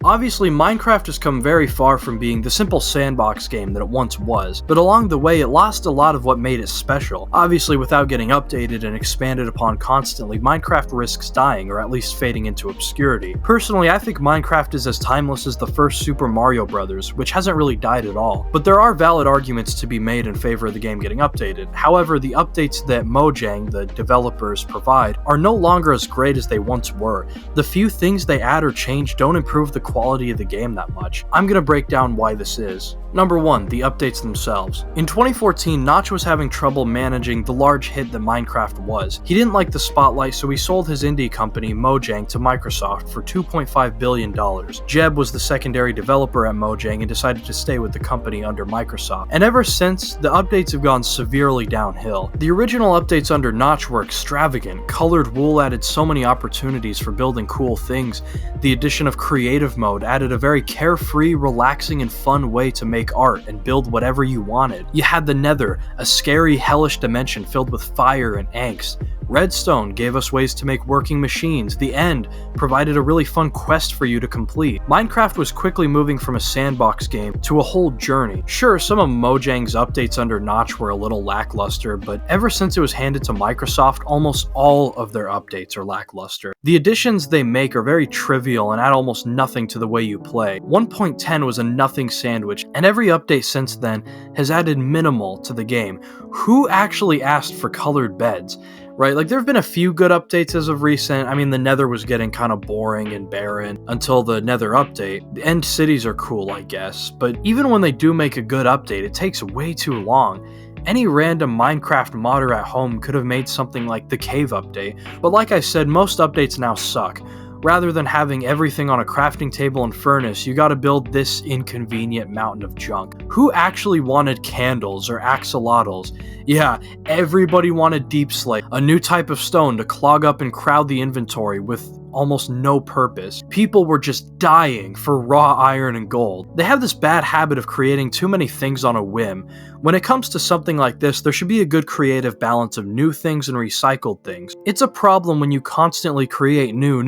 Obviously, Minecraft has come very far from being the simple sandbox game that it once was, but along the way it lost a lot of what made it special. Obviously, without getting updated and expanded upon constantly, Minecraft risks dying or at least fading into obscurity. Personally, I think Minecraft is as timeless as the first Super Mario Bros., which hasn't really died at all. But there are valid arguments to be made in favor of the game getting updated. However, the updates that Mojang, the developers, provide are no longer as great as they once were. The few things they add or change don't improve the quality of the game that much. I'm gonna break down why this is. Number 1, the updates themselves. In 2014, Notch was having trouble managing the large hit that Minecraft was. He didn't like the spotlight, so he sold his indie company, Mojang, to Microsoft for $2.5 billion. Jeb was the secondary developer at Mojang and decided to stay with the company under Microsoft. And ever since, the updates have gone severely downhill. The original updates under Notch were extravagant. Colored Wool added so many opportunities for building cool things. The addition of creative mode added a very carefree, relaxing, and fun way to make art and build whatever you wanted. You had the Nether, a scary, hellish dimension filled with fire and angst. Redstone gave us ways to make working machines. The End provided a really fun quest for you to complete. Minecraft was quickly moving from a sandbox game to a whole journey. Sure, some of Mojang's updates under Notch were a little lackluster, but ever since it was handed to Microsoft, almost all of their updates are lackluster. The additions they make are very trivial and add almost nothing to the way you play. 1.10 was a nothing sandwich, and every update since then has added minimal to the game. Who actually asked for colored beds? Right, like there have been a few good updates as of recent. I mean, the Nether was getting kind of boring and barren until the Nether update. The end cities are cool, I guess, but even when they do make a good update, it takes way too long. Any random Minecraft modder at home could have made something like the Cave update, but like I said, most updates now suck. Rather than having everything on a crafting table and furnace, you gotta build this inconvenient mountain of junk. Who actually wanted candles or axolotls? Yeah, everybody wanted deep slate, a new type of stone to clog up and crowd the inventory with almost no purpose. People were just dying for raw iron and gold. They have this bad habit of creating too many things on a whim. When it comes to something like this, there should be a good creative balance of new things and recycled things. It's a problem when you constantly create new,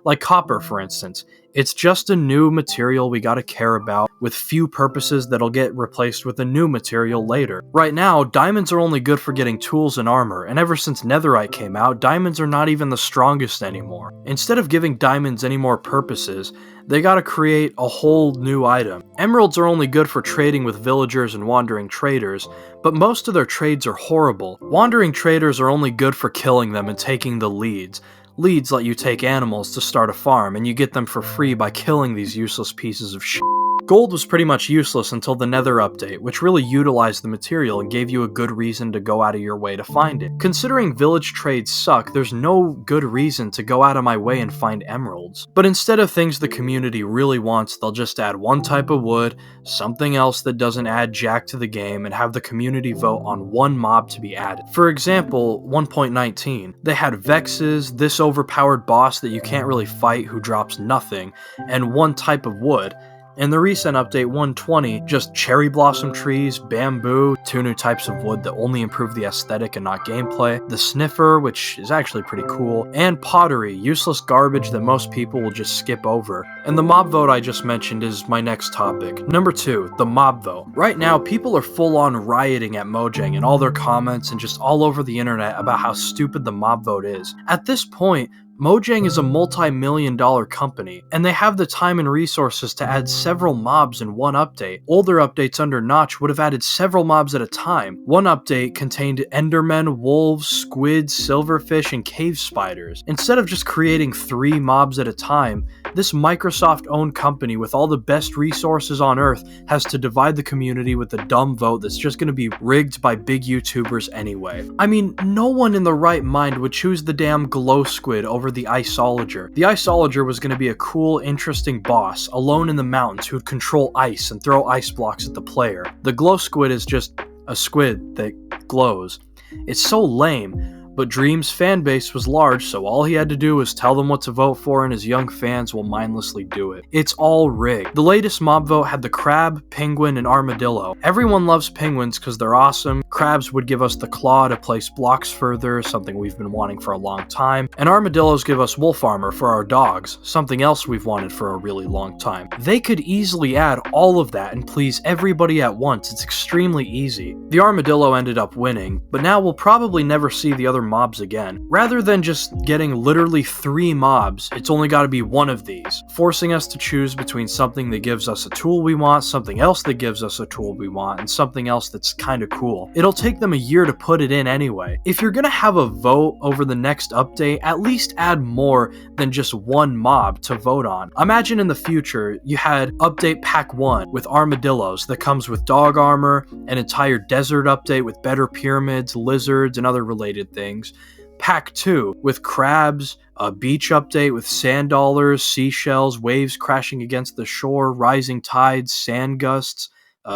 like copper, for instance. It's just a new material we gotta care about, with few purposes that'll get replaced with a new material later. Right now, diamonds are only good for getting tools and armor, and ever since netherite came out, diamonds are not even the strongest anymore. Instead of giving diamonds any more purposes, they gotta create a whole new item. Emeralds are only good for trading with villagers and wandering traders, but most of their trades are horrible. Wandering traders are only good for killing them and taking the leads. Leads let you take animals to start a farm, and you get them for free by killing these useless pieces of shit. Gold was pretty much useless until the Nether update, which really utilized the material and gave you a good reason to go out of your way to find it. Considering village trades suck, there's no good reason to go out of my way and find emeralds. But instead of things the community really wants, they'll just add one type of wood, something else that doesn't add jack to the game, and have the community vote on one mob to be added. For example, 1.19. They had Vexes, this overpowered boss that you can't really fight who drops nothing, and one type of wood. In the recent update 120, just cherry blossom trees, bamboo, 2 new types of wood that only improve the aesthetic and not gameplay, the sniffer, which is actually pretty cool, and pottery, useless garbage that most people will just skip over. And the mob vote I just mentioned is my next topic. Number 2, the mob vote. Right now, people are full on rioting at Mojang in all their comments and just all over the internet about how stupid the mob vote is. At this point, Mojang is a multi-million-dollar company, and they have the time and resources to add several mobs in one update. Older updates under Notch would have added several mobs at a time. One update contained endermen, wolves, squids, silverfish, and cave spiders. Instead of just creating 3 mobs at a time, this Microsoft-owned company with all the best resources on Earth has to divide the community with a dumb vote that's just going to be rigged by big YouTubers anyway. I mean, no one in the right mind would choose the damn glow squid over the Iceologer. The Iceologer was going to be a cool, interesting boss, alone in the mountains, who'd control ice and throw ice blocks at the player. The glow squid is just a squid that glows. It's so lame, but Dream's fanbase was large, so all he had to do was tell them what to vote for and his young fans will mindlessly do it. It's all rigged. The latest mob vote had the crab, penguin, and armadillo. Everyone loves penguins because they're awesome. Crabs would give us the claw to place blocks further, something we've been wanting for a long time, and armadillos give us wolf armor for our dogs, something else we've wanted for a really long time. They could easily add all of that and please everybody at once. It's extremely easy. The armadillo ended up winning, but now we'll probably never see the other mobs again. Rather than just getting literally 3 mobs, it's only got to be one of these, forcing us to choose between something that gives us a tool we want, something else that gives us a tool we want, and something else that's kinda cool. It'll take them a year to put it in anyway. If you're gonna have a vote over the next update, at least add more than just one mob to vote on. Imagine in the future, you had update pack 1 with armadillos that comes with dog armor, an entire desert update with better pyramids, lizards, and other related things. Pack 2 with crabs, a beach update with sand dollars, seashells, waves crashing against the shore, rising tides, sand gusts,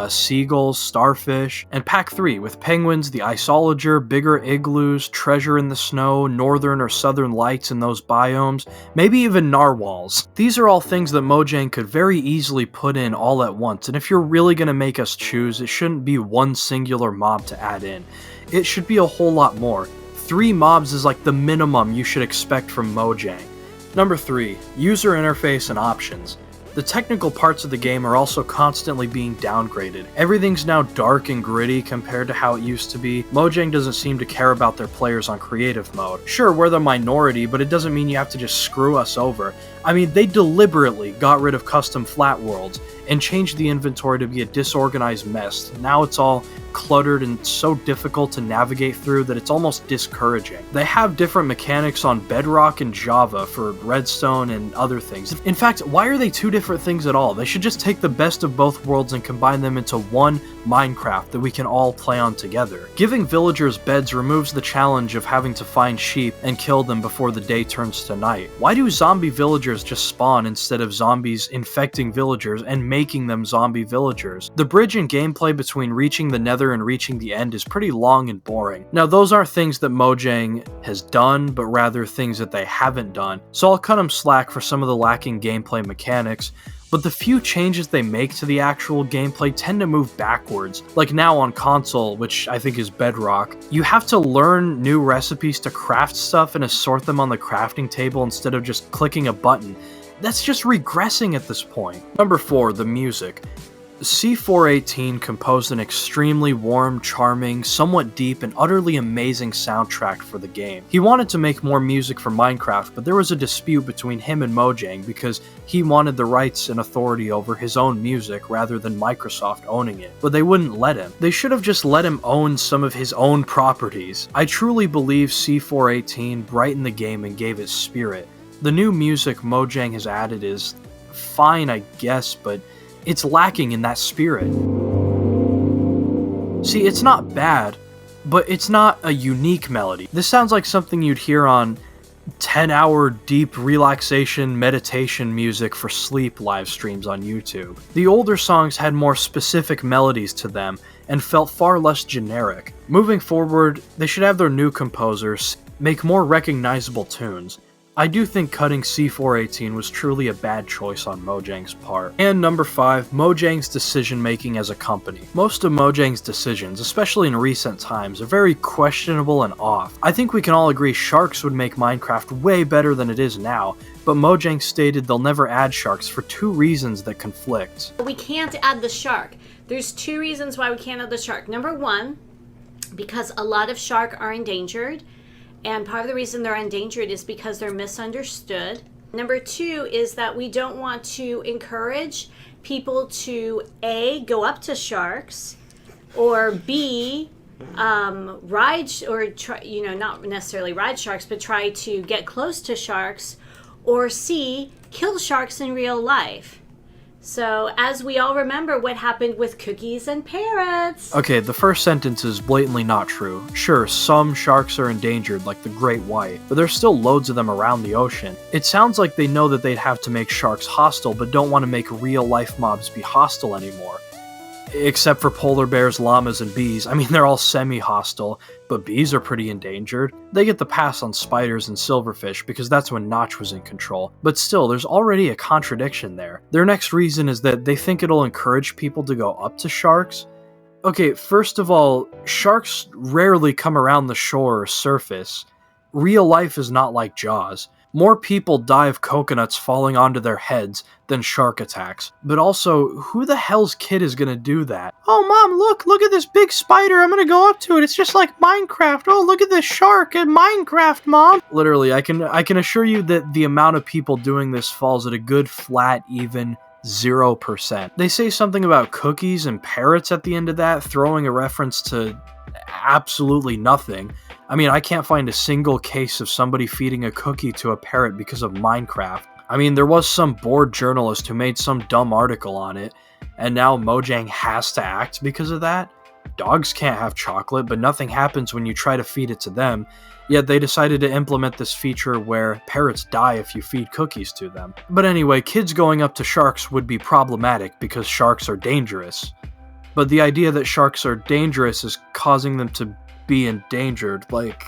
seagulls, starfish, and Pack 3 with penguins, the iceologer, bigger igloos, treasure in the snow, northern or southern lights in those biomes, maybe even narwhals. These are all things that Mojang could very easily put in all at once, and if you're really going to make us choose, it shouldn't be one singular mob to add in. It should be a whole lot more. 3 mobs is like the minimum you should expect from Mojang. Number 3, user interface and options. The technical parts of the game are also constantly being downgraded. Everything's now dark and gritty compared to how it used to be. Mojang doesn't seem to care about their players on creative mode. Sure, we're the minority, but it doesn't mean you have to just screw us over. I mean, they deliberately got rid of custom flat worlds and changed the inventory to be a disorganized mess. Now it's all cluttered and so difficult to navigate through that it's almost discouraging. They have different mechanics on Bedrock and Java for Redstone and other things. In fact, why are they 2 different things at all? They should just take the best of both worlds and combine them into one Minecraft that we can all play on together. Giving villagers beds removes the challenge of having to find sheep and kill them before the day turns to night. Why do zombie villagers just spawn instead of zombies infecting villagers and making them zombie villagers? The bridge in gameplay between reaching the nether and reaching the end is pretty long and boring. Now, those aren't things that Mojang has done, but rather things that they haven't done, so I'll cut them slack for some of the lacking gameplay mechanics, but the few changes they make to the actual gameplay tend to move backwards. Like now on console, which I think is Bedrock, you have to learn new recipes to craft stuff and assort them on the crafting table instead of just clicking a button. That's just regressing at this point. Number 4, the music. C418 composed an extremely warm, charming, somewhat deep, and utterly amazing soundtrack for the game. He wanted to make more music for Minecraft, but there was a dispute between him and Mojang because he wanted the rights and authority over his own music rather than Microsoft owning it, but they wouldn't let him. They should have just let him own some of his own properties. I truly believe C418 brightened the game and gave it spirit. The new music Mojang has added is fine, I guess, but it's lacking in that spirit. See, it's not bad, but it's not a unique melody. This sounds like something you'd hear on 10-hour deep relaxation meditation music for sleep live streams on YouTube. The older songs had more specific melodies to them and felt far less generic. Moving forward, they should have their new composers make more recognizable tunes. I do think cutting C418 was truly a bad choice on Mojang's part. And number 5, Mojang's decision making as a company. Most of Mojang's decisions, especially in recent times, are very questionable and off. I think we can all agree sharks would make Minecraft way better than it is now, but Mojang stated they'll never add sharks for 2 reasons that conflict. We can't add the shark. There's 2 reasons why we can't add the shark. Number 1, because a lot of shark are endangered. And part of the reason they're endangered is because they're misunderstood. Number 2 is that we don't want to encourage people to A, go up to sharks, or B, ride, or try, not necessarily ride sharks, but try to get close to sharks, or C, kill sharks in real life. So, as we all remember what happened with cookies and parrots. Okay, the first sentence is blatantly not true. Sure, some sharks are endangered, like the great white, but there's still loads of them around the ocean. It sounds like they know that they'd have to make sharks hostile, but don't want to make real-life mobs be hostile anymore. except for polar bears, llamas, and bees. I mean, they're all semi-hostile, but bees are pretty endangered. They get the pass on spiders and silverfish because that's when Notch was in control. But still, there's already a contradiction there. Their next reason is that they think it'll encourage people to go up to sharks. Okay, first of all, sharks rarely come around the shore or surface. Real life is not like Jaws. More people die of coconuts falling onto their heads than shark attacks. But also, who the hell's kid is gonna do that? Oh, Mom, look at this big spider. I'm gonna go up to it. It's just like Minecraft. Oh, look at this shark in Minecraft, Mom. Literally, I can assure you that the amount of people doing this falls at a good flat, even 0%. They say something about cookies and parrots at the end of that, throwing a reference to absolutely nothing. I mean, I can't find a single case of somebody feeding a cookie to a parrot because of Minecraft. I mean, there was some bored journalist who made some dumb article on it, and now Mojang has to act because of that. Dogs can't have chocolate, but nothing happens when you try to feed it to them, yet they decided to implement this feature where parrots die if you feed cookies to them. But anyway, kids going up to sharks would be problematic because sharks are dangerous. But the idea that sharks are dangerous is causing them to be endangered, like...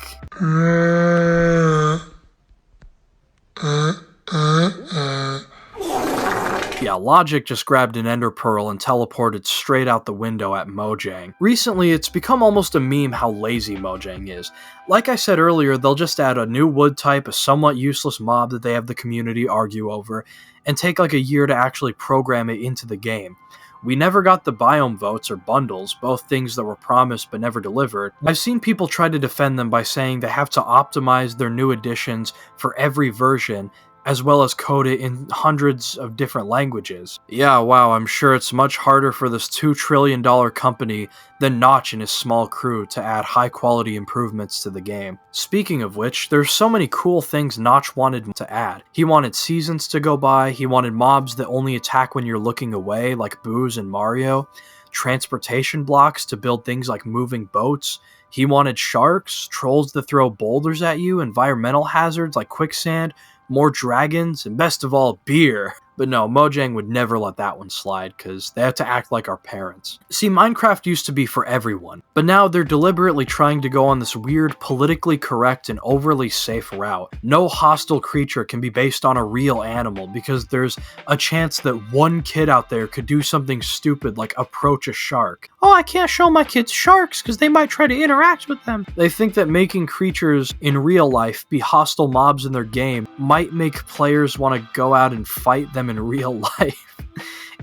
Yeah, Logic just grabbed an ender pearl and teleported straight out the window at Mojang. Recently, it's become almost a meme how lazy Mojang is. Like I said earlier, they'll just add a new wood type, a somewhat useless mob that they have the community argue over, and take like a year to actually program it into the game. We never got the biome votes or bundles, both things that were promised but never delivered. I've seen people try to defend them by saying they have to optimize their new additions for every version, as well as code it in hundreds of different languages. Yeah, wow, I'm sure it's much harder for this $2 trillion company than Notch and his small crew to add high-quality improvements to the game. Speaking of which, there's so many cool things Notch wanted to add. He wanted seasons to go by, he wanted mobs that only attack when you're looking away, like Boo's and Mario, transportation blocks to build things like moving boats. He wanted sharks, trolls that throw boulders at you, environmental hazards like quicksand, more dragons, and best of all, beer. But no, Mojang would never let that one slide, because they have to act like our parents. See, Minecraft used to be for everyone, but now they're deliberately trying to go on this weird, politically correct and overly safe route. No hostile creature can be based on a real animal, because there's a chance that one kid out there could do something stupid like approach a shark. Oh, I can't show my kids sharks, because they might try to interact with them. They think that making creatures in real life be hostile mobs in their game might make players want to go out and fight them in real life.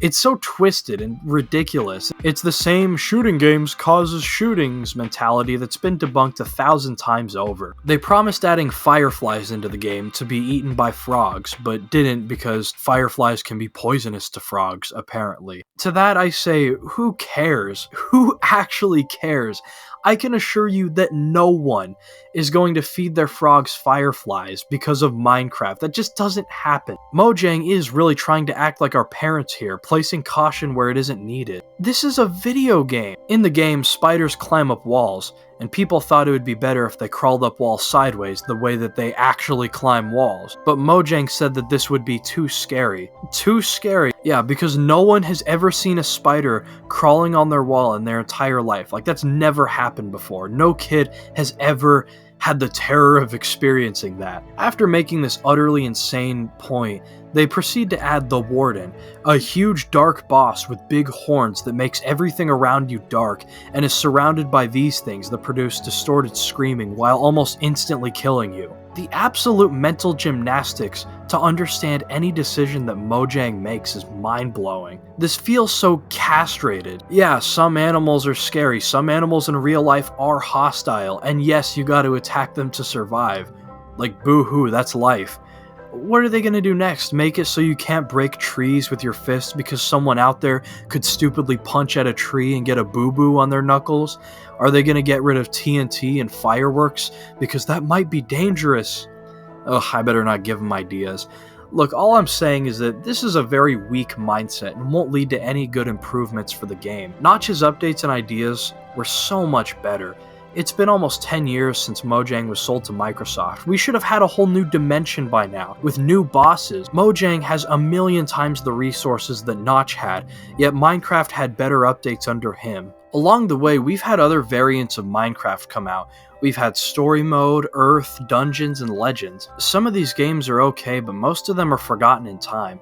It's so twisted and ridiculous. It's the same shooting games causes shootings mentality that's been debunked 1,000 times over. They promised adding fireflies into the game to be eaten by frogs, but didn't because fireflies can be poisonous to frogs, apparently. To that I say, who cares? Who actually cares? I can assure you that no one is going to feed their frogs fireflies because of Minecraft. That just doesn't happen. Mojang is really trying to act like our parents here, placing caution where it isn't needed. This is a video game. In the game, spiders climb up walls, and people thought it would be better if they crawled up walls sideways the way that they actually climb walls. But Mojang said that this would be too scary. Too scary. Yeah, because no one has ever seen a spider crawling on their wall in their entire life. Like, that's never happened before. No kid has ever had the terror of experiencing that. After making this utterly insane point, they proceed to add the Warden, a huge dark boss with big horns that makes everything around you dark and is surrounded by these things that produce distorted screaming while almost instantly killing you. The absolute mental gymnastics to understand any decision that Mojang makes is mind-blowing. This feels so castrated. Yeah, some animals are scary, some animals in real life are hostile, and yes, you gotta attack them to survive. Like, boo-hoo, that's life. What are they going to do next? Make it so you can't break trees with your fists because someone out there could stupidly punch at a tree and get a boo-boo on their knuckles? Are they going to get rid of TNT and fireworks? Because that might be dangerous. Ugh, I better not give them ideas. Look, all I'm saying is that this is a very weak mindset and won't lead to any good improvements for the game. Notch's updates and ideas were so much better. It's been almost 10 years since Mojang was sold to Microsoft. We should have had a whole new dimension by now, with new bosses. Mojang has a million times the resources that Notch had, yet Minecraft had better updates under him. Along the way, we've had other variants of Minecraft come out. We've had Story Mode, Earth, Dungeons, and Legends. Some of these games are okay, but most of them are forgotten in time.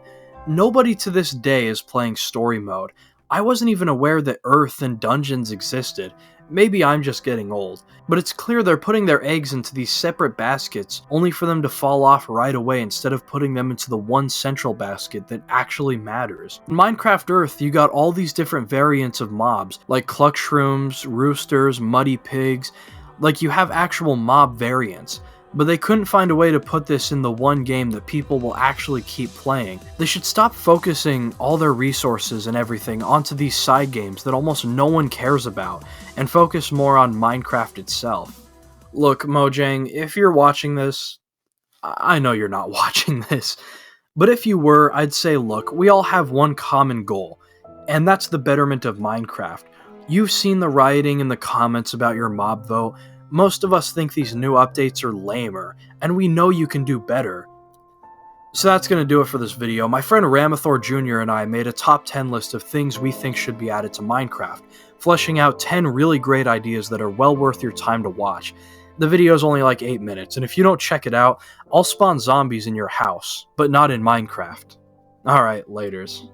Nobody to this day is playing Story Mode. I wasn't even aware that Earth and Dungeons existed. Maybe I'm just getting old, but it's clear they're putting their eggs into these separate baskets only for them to fall off right away instead of putting them into the one central basket that actually matters. In Minecraft Earth, you got all these different variants of mobs, like cluck shrooms, roosters, muddy pigs, like you have actual mob variants. But they couldn't find a way to put this in the one game that people will actually keep playing. They should stop focusing all their resources and everything onto these side games that almost no one cares about, and focus more on Minecraft itself. Look, Mojang, if you're watching this, I know you're not watching this, but if you were, I'd say look, we all have one common goal, and that's the betterment of Minecraft. You've seen the rioting in the comments about your mob vote. Most of us think these new updates are lamer, and we know you can do better. So that's going to do it for this video. My friend RamathorJr and I made a top 10 list of things we think should be added to Minecraft, fleshing out 10 really great ideas that are well worth your time to watch. The video is only like 8 minutes, and if you don't check it out, I'll spawn zombies in your house, but not in Minecraft. Alright, laters.